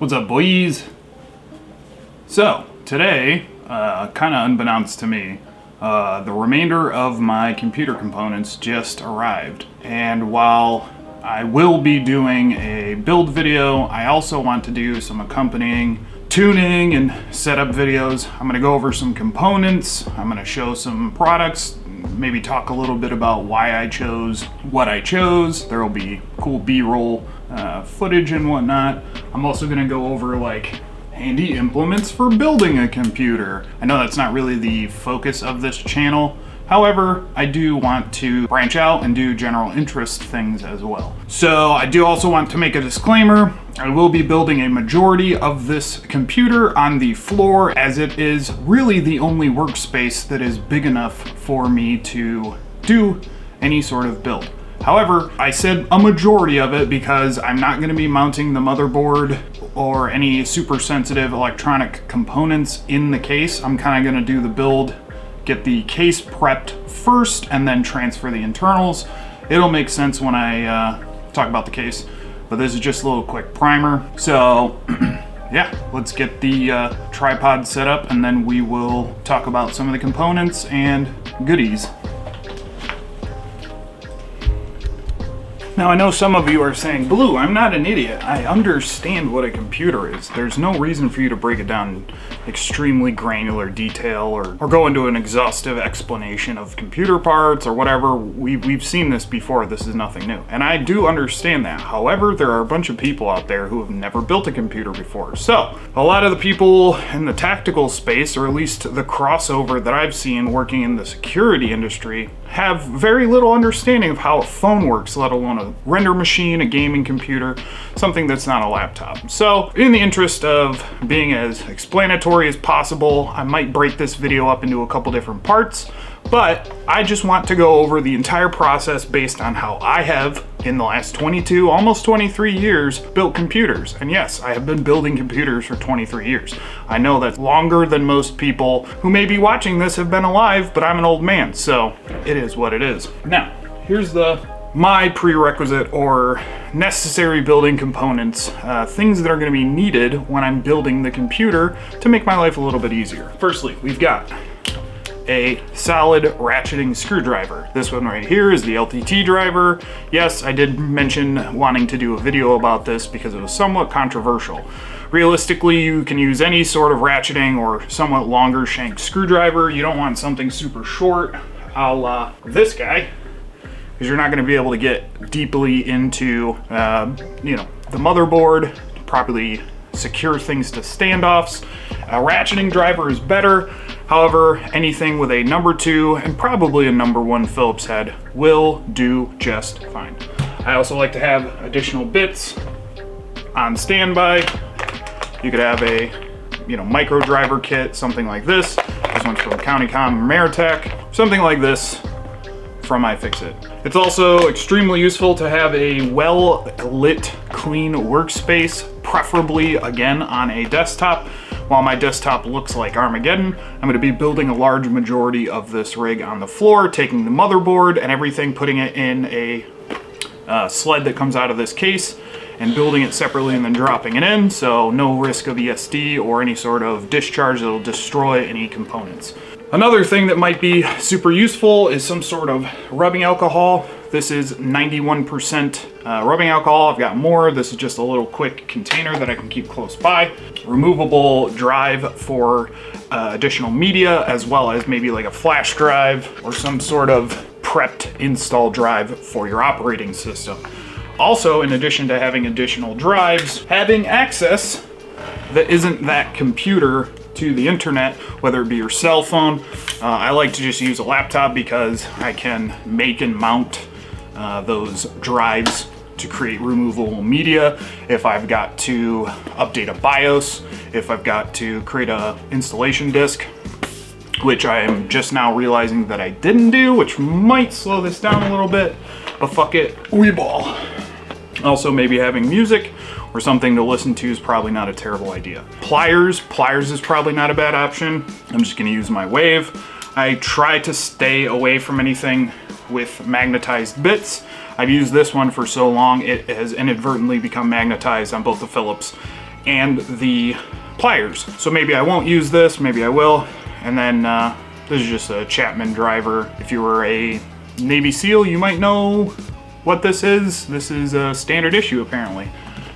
What's up, boys? So, today, kind of unbeknownst to me, the remainder of my computer components just arrived. And while I will be doing a build video, I also want to do some accompanying tuning and setup videos. I'm going to go over some components, I'm going to show some products, maybe talk a little bit about why I chose what I chose. There will be cool B-roll footage and whatnot. I'm also going to go over like handy implements for building a computer. I know that's not really the focus of this channel. However, I do want to branch out and do general interest things as well. So I do also want to make a disclaimer. I will be building a majority of this computer on the floor, as it is really the only workspace that is big enough for me to do any sort of build. However, I said a majority of it because I'm not going to be mounting the motherboard or any super sensitive electronic components in the case. I'm kind of going to do the build, get the case prepped first, and then transfer the internals. It'll make sense when I talk about the case, but this is just a little quick primer. So yeah, let's get the tripod set up and then we will talk about some of the components and goodies. Now, I know some of you are saying, Blue, I'm not an idiot. I understand what a computer is. There's no reason for you to break it down in extremely granular detail or go into an exhaustive explanation of computer parts or whatever. We've seen this before. This is nothing new. And I do understand that. However, there are a bunch of people out there who have never built a computer before. So a lot of the people in the tactical space, or at least the crossover that I've seen working in the security industry, have very little understanding of how a phone works, let alone a render machine, a gaming computer, something that's not a laptop. So in the interest of being as explanatory as possible, I might break this video up into a couple different parts, but I just want to go over the entire process based on how I have, in the last 22, almost 23 years, built computers. And yes, I have been building computers for 23 years. I know that's longer than most people who may be watching this have been alive, but I'm an old man, so it is what it is. Now, here's my prerequisite or necessary building components, things that are going to be needed when I'm building the computer to make my life a little bit easier. Firstly, we've got a solid ratcheting screwdriver. This one right here is the LTT driver. Yes, I did mention wanting to do a video about this because it was somewhat controversial. Realistically, you can use any sort of ratcheting or somewhat longer shank screwdriver. You don't want something super short, a la this guy, because you're not going to be able to get deeply into the motherboard to properly secure things to standoffs. A ratcheting driver is better. However, anything with a number 2 and probably a number 1 Phillips head will do just fine. I also like to have additional bits on standby. You could have a micro driver kit, something like this. This one's from Countycom Ameritech, something like this from iFixit. It's also extremely useful to have a well-lit, clean workspace, preferably again on a desktop. While my desktop looks like Armageddon, I'm going to be building a large majority of this rig on the floor, taking the motherboard and everything, putting it in a sled that comes out of this case, and building it separately and then dropping it in, so no risk of ESD or any sort of discharge that will destroy any components. Another thing that might be super useful is some sort of rubbing alcohol. This is 91% rubbing alcohol. I've got more. This is just a little quick container that I can keep close by. Removable drive for additional media, as well as maybe like a flash drive or some sort of prepped install drive for your operating system. Also, in addition to having additional drives, having access that isn't that computer to the internet, whether it be your cell phone. I like to just use a laptop because I can make and mount those drives to create removable media. If I've got to update a BIOS, if I've got to create a installation disk, which I am just now realizing that I didn't do, which might slow this down a little bit, but fuck it, we ball. Also, maybe having music or something to listen to is probably not a terrible idea. Pliers is probably not a bad option. I'm just gonna use my wave. I try to stay away from anything with magnetized bits. I've used this one for so long, it has inadvertently become magnetized on both the Phillips and the pliers. So maybe I won't use this, maybe I will. And then this is just a Chapman driver. If you were a Navy SEAL, you might know what this is. This is a standard issue, apparently.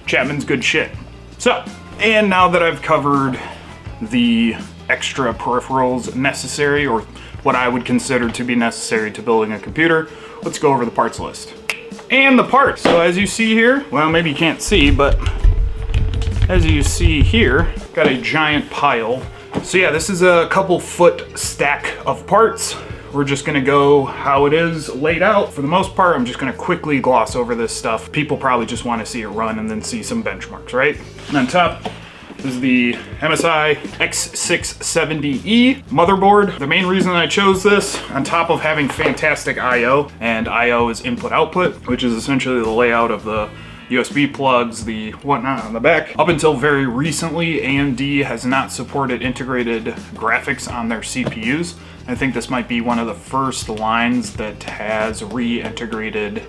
Chapman's good shit. So, and now that I've covered the extra peripherals necessary, or what I would consider to be necessary to building a computer, let's go over the parts list. And the parts. So as you see here, well, maybe you can't see, but as you see here, got a giant pile. So yeah, this is a couple foot stack of parts. We're just gonna go how it is laid out. For the most part, I'm just gonna quickly gloss over this stuff. People probably just wanna see it run and then see some benchmarks, right? And on top, this is the MSI X670E motherboard. The main reason I chose this, on top of having fantastic I/O, and I/O is input output, which is essentially the layout of the USB plugs, the whatnot on the back. Up until very recently, AMD has not supported integrated graphics on their CPUs. I think this might be one of the first lines that has reintegrated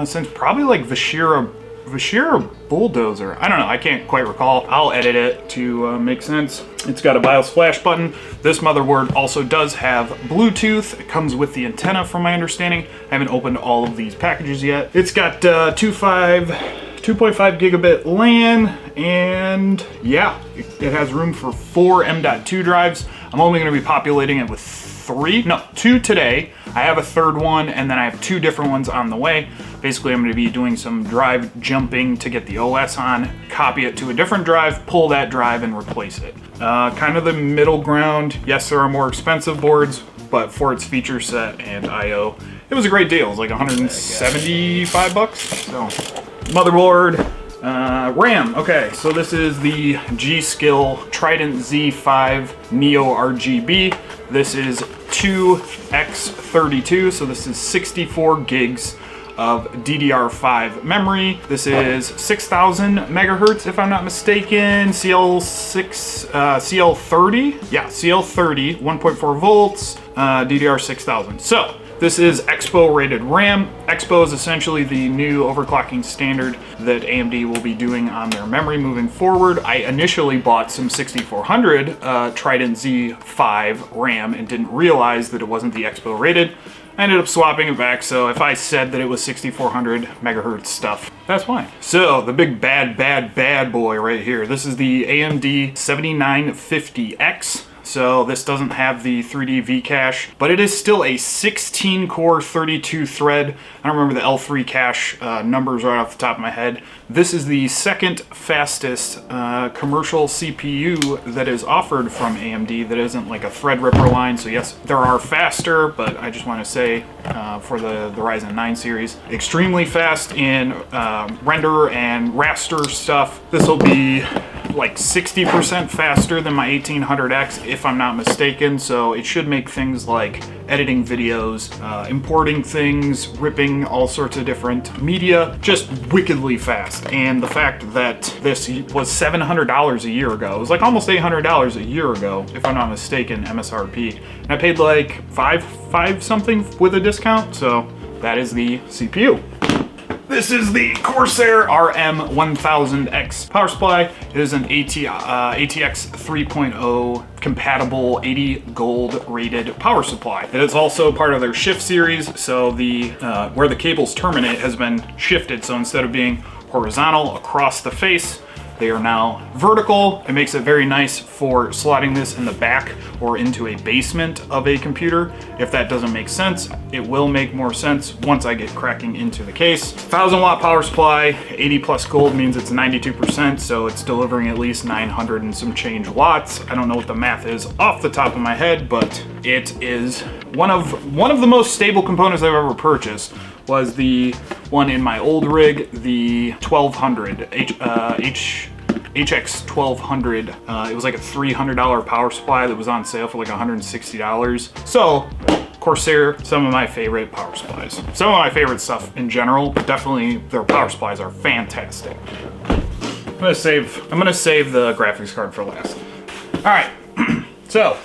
since probably like 𝚑𝚑 Bulldozer. I don't know, I can't quite recall. I'll edit it to make sense. It's got a BIOS flash button. This motherboard also does have Bluetooth. It comes with the antenna from my understanding. I haven't opened all of these packages yet. It's got 2.5 gigabit LAN, and yeah, it has room for 4 M.2 drives. I'm only gonna be populating it with 2 today. I have a third one, and then I have 2 different ones on the way. Basically, I'm gonna be doing some drive jumping to get the OS on, copy it to a different drive, pull that drive, and replace it. Kind of the middle ground. Yes, there are more expensive boards, but for its feature set and I/O, it was a great deal. It was like 175 bucks. So, motherboard. RAM, okay, so this is the G.Skill Trident Z5 Neo RGB. This is 2x32, so this is 64 gigs of DDR5 memory. This is 6,000 megahertz, if I'm not mistaken. CL30? Yeah, CL30, 1.4 volts, DDR 6000. So, this is Expo rated RAM. Expo is essentially the new overclocking standard that AMD will be doing on their memory moving forward. I initially bought some 6400 Trident Z5 RAM and didn't realize that it wasn't the Expo rated. I ended up swapping it back, so if I said that it was 6400 megahertz stuff, that's why. So, the big bad boy right here. This is the AMD 7950X. So this doesn't have the 3D V-cache, but it is still a 16-core 32-thread. I don't remember the L3 cache numbers right off the top of my head. This is the second fastest commercial CPU that is offered from AMD that isn't like a Threadripper line. So yes, there are faster, but I just want to say for the Ryzen 9 series, extremely fast in render and raster stuff. This will be like 60% faster than my 1800X, if I'm not mistaken. So it should make things like editing videos, importing things, ripping all sorts of different media, just wickedly fast. And the fact that this was $700 a year ago, it was like almost $800 a year ago, if I'm not mistaken, MSRP. And I paid like five something with a discount. So that is the CPU. This is the Corsair RM1000X power supply. It is an ATX 3.0 compatible 80 gold rated power supply. It is also part of their shift series, so the where the cables terminate has been shifted. So instead of being horizontal across the face, they are now vertical. It makes it very nice for slotting this in the back or into a basement of a computer. If that doesn't make sense, it will make more sense once I get cracking into the case. 1000 watt power supply, 80 plus gold means it's 92%, so it's delivering at least 900 and some change watts. I don't know what the math is off the top of my head, but it is one of the most stable components I've ever purchased. Was the one in my old rig, the 1200, HX 1200. It was like a $300 power supply that was on sale for like $160. So, Corsair, some of my favorite power supplies. Some of my favorite stuff in general, but definitely their power supplies are fantastic. I'm gonna save the graphics card for last. All right, so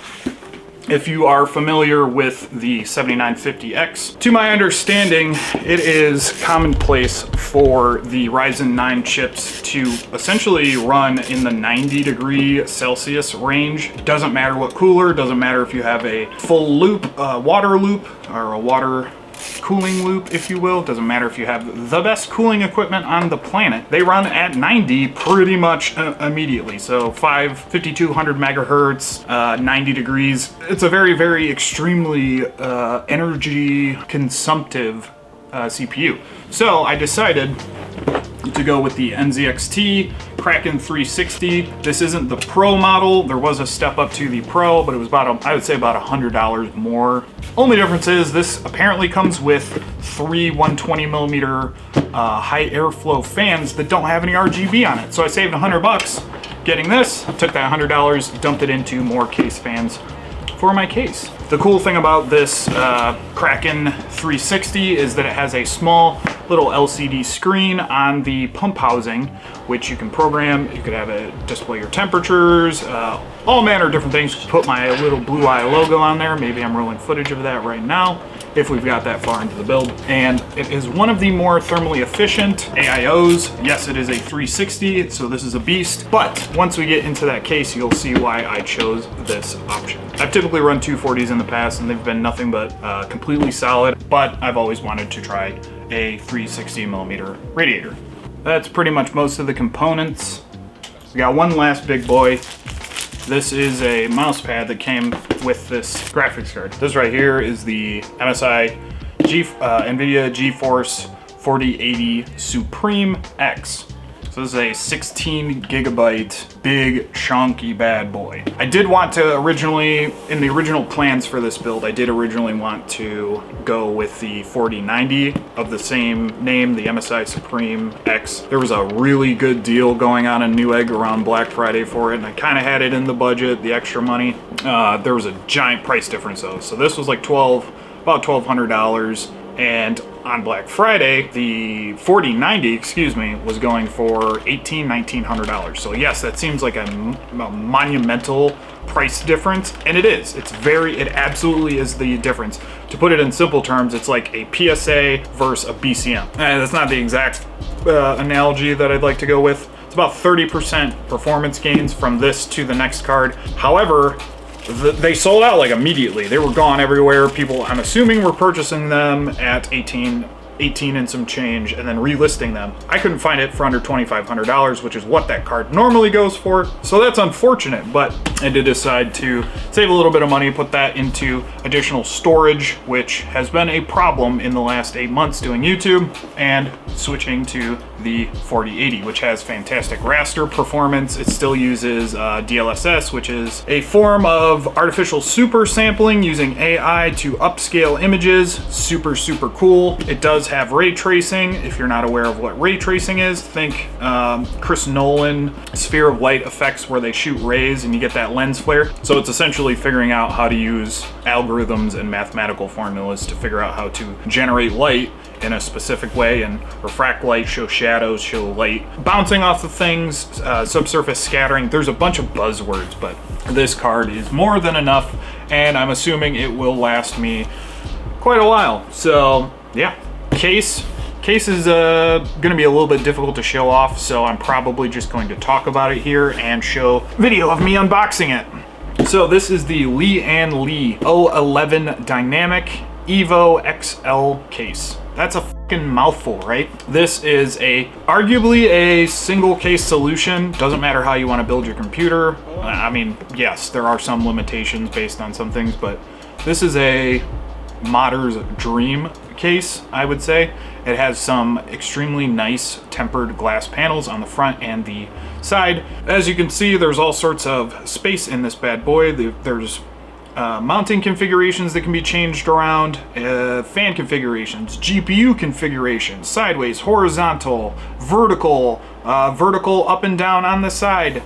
if you are familiar with the 7950X. To my understanding, it is commonplace for the Ryzen 9 chips to essentially run in the 90°C range. Doesn't matter what cooler, doesn't matter if you have a full loop, water loop, or a water cooling loop, if you will. Doesn't matter if you have the best cooling equipment on the planet. They run at 90 pretty much immediately. So 5200 megahertz, 90 degrees. It's a very, very extremely energy consumptive CPU. So I decided to go with the NZXT Kraken 360. This isn't the Pro model. There was a step up to the Pro, but it was about, I would say about $100 more. Only difference is this apparently comes with 3 120mm high airflow fans that don't have any RGB on it. So I saved $100 getting this, took that $100, dumped it into more case fans for my case. The cool thing about this Kraken 360 is that it has a small little LCD screen on the pump housing, which you can program. You could have it display your temperatures, all manner of different things. Put my little 𝐵𝚂𝚒 logo on there. Maybe I'm rolling footage of that right now, if we've got that far into the build. And it is one of the more thermally efficient AIOs. Yes, it is a 360, so this is a beast. But once we get into that case, you'll see why I chose this option. I've typically run 240s in the past, and they've been nothing but completely solid, but I've always wanted to try a 360mm radiator. That's pretty much most of the components. We got one last big boy. This is a mouse pad that came with this graphics card. This right here is the MSI NVIDIA GeForce 4080 Supreme X. So this is a 16 gigabyte, big, chunky bad boy. I did want to originally, in the original plans for this build, I did originally want to go with the 4090 of the same name, the MSI Supreme X. There was a really good deal going on in Newegg around Black Friday for it, and I kind of had it in the budget, the extra money. There was a giant price difference though. So this was like about $1,200, and on Black Friday, the 4090, excuse me, was going for $1,900. So yes, that seems like a monumental price difference, and it is. It absolutely is the difference. To put it in simple terms, it's like a PSA versus a BCM. That's not the exact analogy that I'd like to go with. It's about 30% performance gains from this to the next card. However, they sold out like immediately. They were gone everywhere. People, I'm assuming, were purchasing them at 18 and some change and then relisting them. I couldn't find it for under $2,500, which is what that card normally goes for. So that's unfortunate, but I did decide to save a little bit of money, put that into additional storage, which has been a problem in the last 8 months doing YouTube, and switching to the 4080, which has fantastic raster performance. It still uses DLSS, which is a form of artificial super sampling using AI to upscale images. Super, super cool. It does have ray tracing. If you're not aware of what ray tracing is, think Chris Nolan sphere of light effects where they shoot rays and you get that lens flare. So it's essentially figuring out how to use algorithms and mathematical formulas to figure out how to generate light in a specific way and refract light, show shadows, show light bouncing off of things, subsurface scattering. There's a bunch of buzzwords, but this card is more than enough, and I'm assuming it will last me quite a while. So yeah, case is gonna be a little bit difficult to show off, so I'm probably just going to talk about it here and show video of me unboxing it. So this is the 𝚂𝚒𝚒𝚒𝚑 011 Dynamic Evo XL case. That's a fucking mouthful, right? This is arguably a single case solution. Doesn't matter how you want to build your computer. I mean, yes, there are some limitations based on some things, but this is a modder's dream case, I would say. It has some extremely nice tempered glass panels on the front and the side. As you can see, there's all sorts of space in this bad boy. There's mounting configurations that can be changed around, fan configurations, GPU configurations, sideways, horizontal, vertical up and down on the side.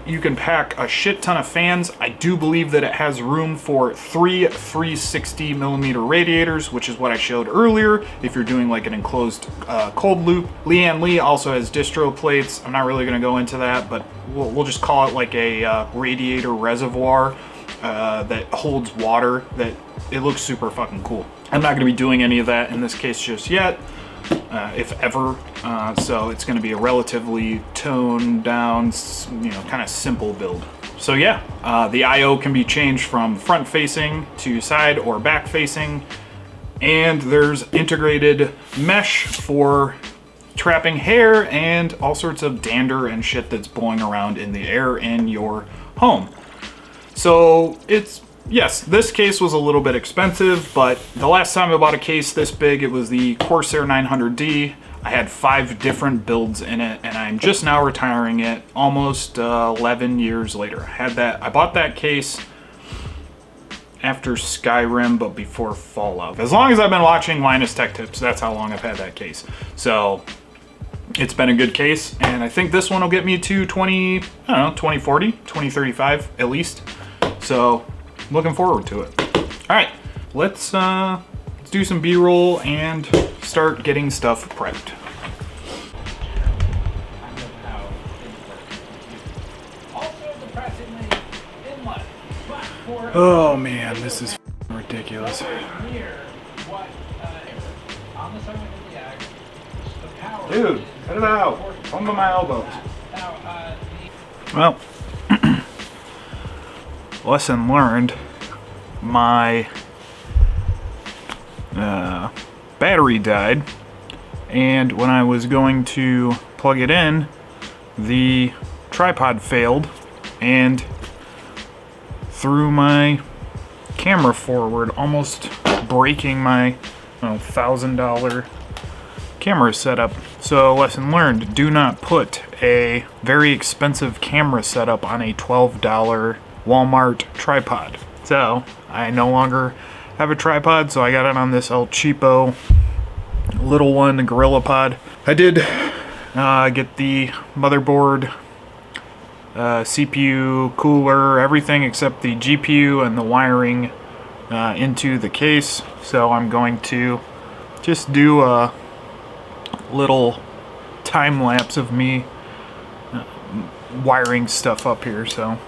You can pack a shit ton of fans. I do believe that it has room for 3 360mm radiators, which is what I showed earlier if you're doing like an enclosed cold loop. 𝚂𝚒𝚒𝚒𝚑 also has distro plates. I'm not really going to go into that, but we'll just call it like a radiator reservoir. that holds water. That it looks super fucking cool. I'm not going to be doing any of that in this case just yet, if ever. So it's going to be a relatively toned down, you know, kind of simple build. So yeah, the I/O can be changed from front facing to side or back facing, and there's integrated mesh for trapping hair and all sorts of dander and shit that's blowing around in the air in your home. So it's, yes, this case was a little bit expensive, but the last time I bought a case this big, it was the Corsair 900D. I had 5 different builds in it, and I'm just now retiring it almost 11 years later. I bought that case after Skyrim, but before Fallout. As long as I've been watching Linus Tech Tips, that's how long I've had that case. So it's been a good case, and I think this one will get me to 2040, 2035 at least. So looking forward to it. All right, let's do some B-roll and start getting stuff prepped. Oh man, this is ridiculous. Dude, cut it out. Under my elbows. Well, lesson learned. My battery died, and when I was going to plug it in, the tripod failed and threw my camera forward, almost breaking my $1,000 camera setup. So lesson learned, do not put a very expensive camera setup on a $12 Walmart tripod. So I no longer have a tripod, so I got it on this El Cheapo little one, the GorillaPod. I did get the motherboard, CPU, cooler, everything except the GPU and the wiring into the case. So I'm going to just do a little time lapse of me wiring stuff up here. So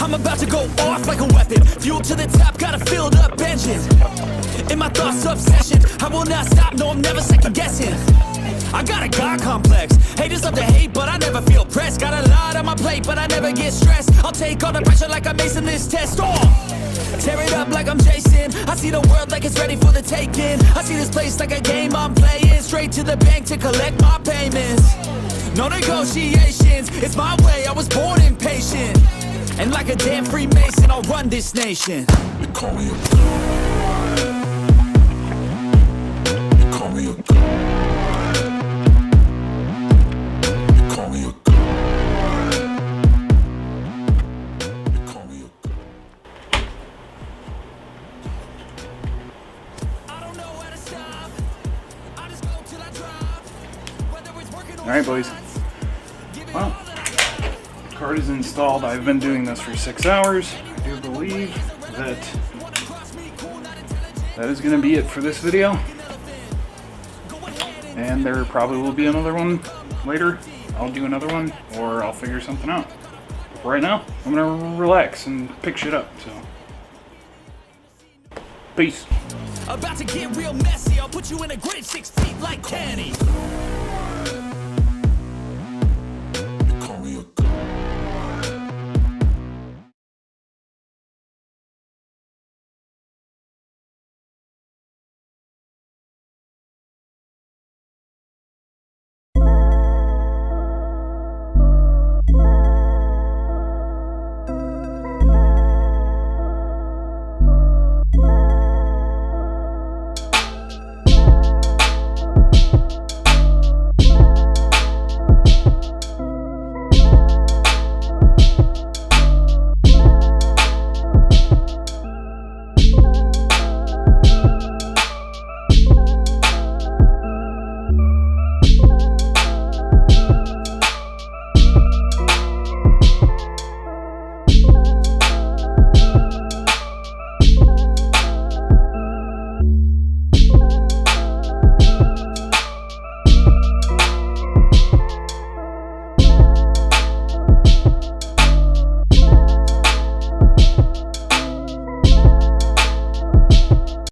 I'm about to go off like a weapon. Fuel to the top, got a filled up engine. In my thoughts, obsession. I will not stop, no, I'm never second guessing. I got a God complex. Haters love to hate, but I never feel pressed. Got a lot on my plate, but I never get stressed. I'll take all the pressure like I'm acing this test. Tear it up like I'm Jason. I see the world like it's ready for the taking. I see this place like a game I'm playing. Straight to the bank to collect my payments. No negotiations, it's my way, I was born impatient. And like a damn Freemason, I'll run this nation. They call me a god. They call me a god. They call me a god. They call me a god. I don't know where to stop. I just go till I drop. Whether it's working or all right, boys. Well, card is installed. I've been doing this for 6 hours. I do believe that is going to be it for this video. And there probably will be another one later. I'll do another one, or I'll figure something out. But right now, I'm going to relax and pick shit up. So, peace. About to get real messy. I'll put you in a grave 6 feet like Kenny.